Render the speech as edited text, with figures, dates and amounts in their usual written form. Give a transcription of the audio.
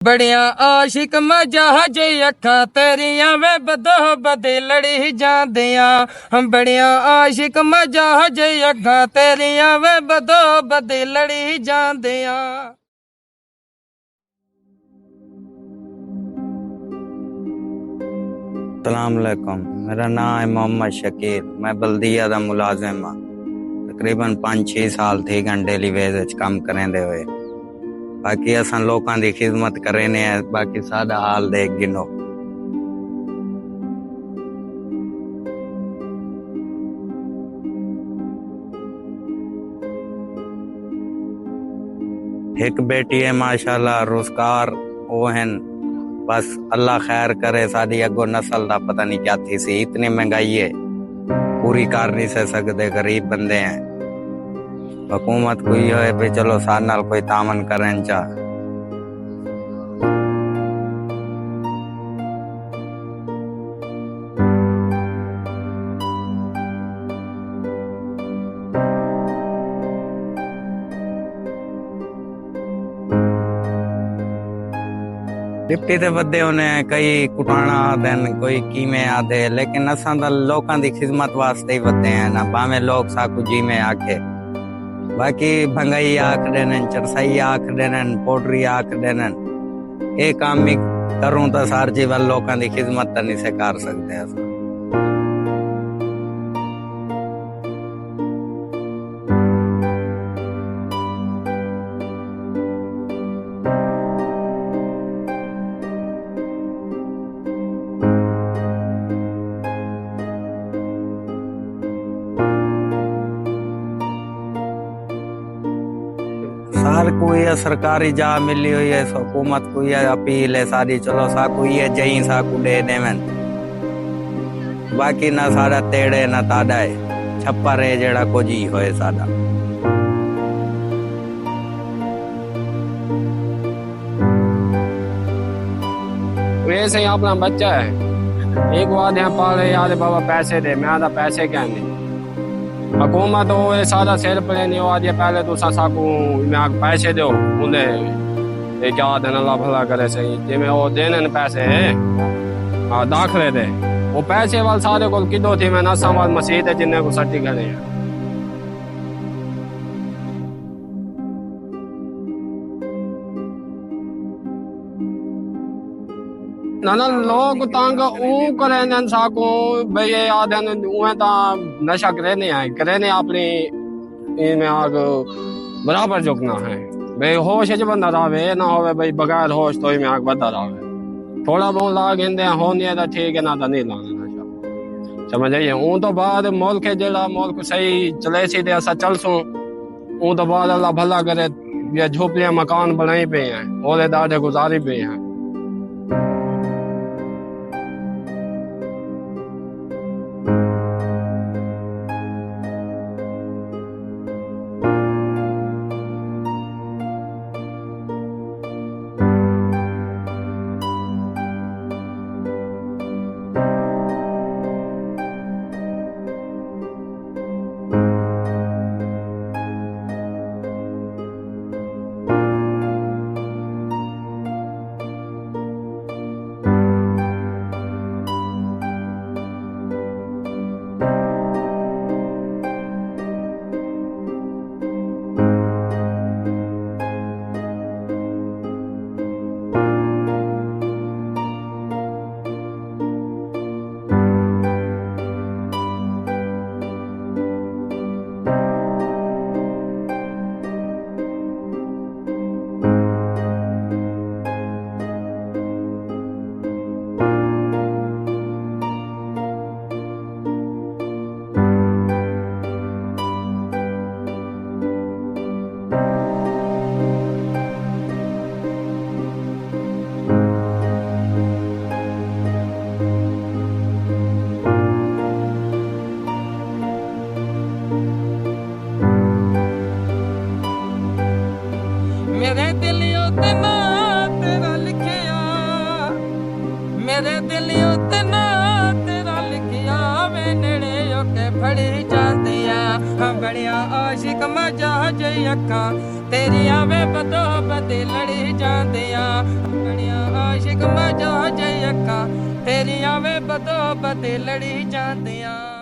बड़िया आशिक मजाज अखा तेरिया वे बदो बदे लड़ी जांदिया। बड़िया आशिक मजाज अखा तेरिया वे बदो बदे लड़ी जांदिया। अस्सलाम वालेकुम, मेरा नाम है मोहम्मद शकील। मैं बल्दिया दा मुलाजिम हाँ। तकरीबन 5-6 साल थी गन डेली वेज काम करेंदे हुए। बाकी असां लोकां दी खिदमत करेने है। बाकी सादा हाल देख गिनो। एक बेटी है माशाल्लाह, रोजगार वो हैं। बस अल्लाह खैर करे। साडी अगो नस्ल दा पता नहीं क्या थी सी। इतनी महंगाई है, पूरी कर नहीं से सकते, गरीब बंदे हैं। हुकूमत को ये है भी चलो साथ नाल कोई तामन करें चा। डिप्टी ते बदे होने कई कुटाना आदन, कोई कीमे आदे, लेकिन असां दा लोकां दी खिदमत वास्ते ही वदे हैं ना। भावे लोग साकू जी में आखे। बाकी भंगाई आख देने, चरसाई आख देने, पोडरी आख देने। ये काम भी करूं तो सार जीवन लोकां दी खिदमत तो नहीं से कर सकते असां। सार को ये सरकारी जा मिली हुई है, हुकूमत को ये अपील है सारी, चलो साकू ये जई साकू दे देवन। बाकी ना साड़ा तेड़े ना ताड़ा है, छप्पर है जेड़ा कुछ ही होए साड़ा। वैसे ही अपना बच्चा है, एक बात यहाँ पाले याद बाबा पैसे दे, मैं आधा पैसे क्या नहीं। हुकूमत हो ये सारा सिर पड़े नहीं आज पहले तो साकू मैं पैसे दो उन्हें ये क्या दिन अल्लाह भला करे सही जिमें वो देने पैसे हाँ दाखले दे वो पैसे वाल सारे को किदो थी मैं नसा वाल मसीद है जिन्हें को सट्टी करे ना लोग तांग ऊ करे साकू भाई ये आदन उहे ता नशा करे नहीं अपनी इनमें आग बराबर झुकना है भाई होश च बंदा रहे ना होवे भाई बगैर होश तो में आग बदा रहे थोड़ा बहुत लाग इंदे होने दा ठीक है ना तो नहीं लाना नशा समझ आइए। ऊं तो बाद मुल्क जेड़ा मुल्क सही चले सी ते असा चल सू ऊं तो बाद अल्लाह भला करे ये झोपड़ियां मकान बनाई पे हैं ओले दाढ़े गुजारी पे हैं। मेरे दिलियों ते ना तेरा लिखिया, मेरे दिलियों ते ना तेरा लिखिया वे नेड़े होके फड़ी जांदिया। बड़िया आशिक मजाज अखा ਤੇਰੀਆਂ ਵੇ ਬਦੋ ਬਦੇ ਲੜੀ ਜਾਂਦੀਆਂ ਬਣਿਆ ਆਸ਼ਿਕ ਮਜਾ ਜੇ ਅੱਖਾਂ ਤੇਰੀਆਂ ਵੇ ਬਦੋ ਬਦੇ ਲੜੀ ਜਾਂਦੀਆਂ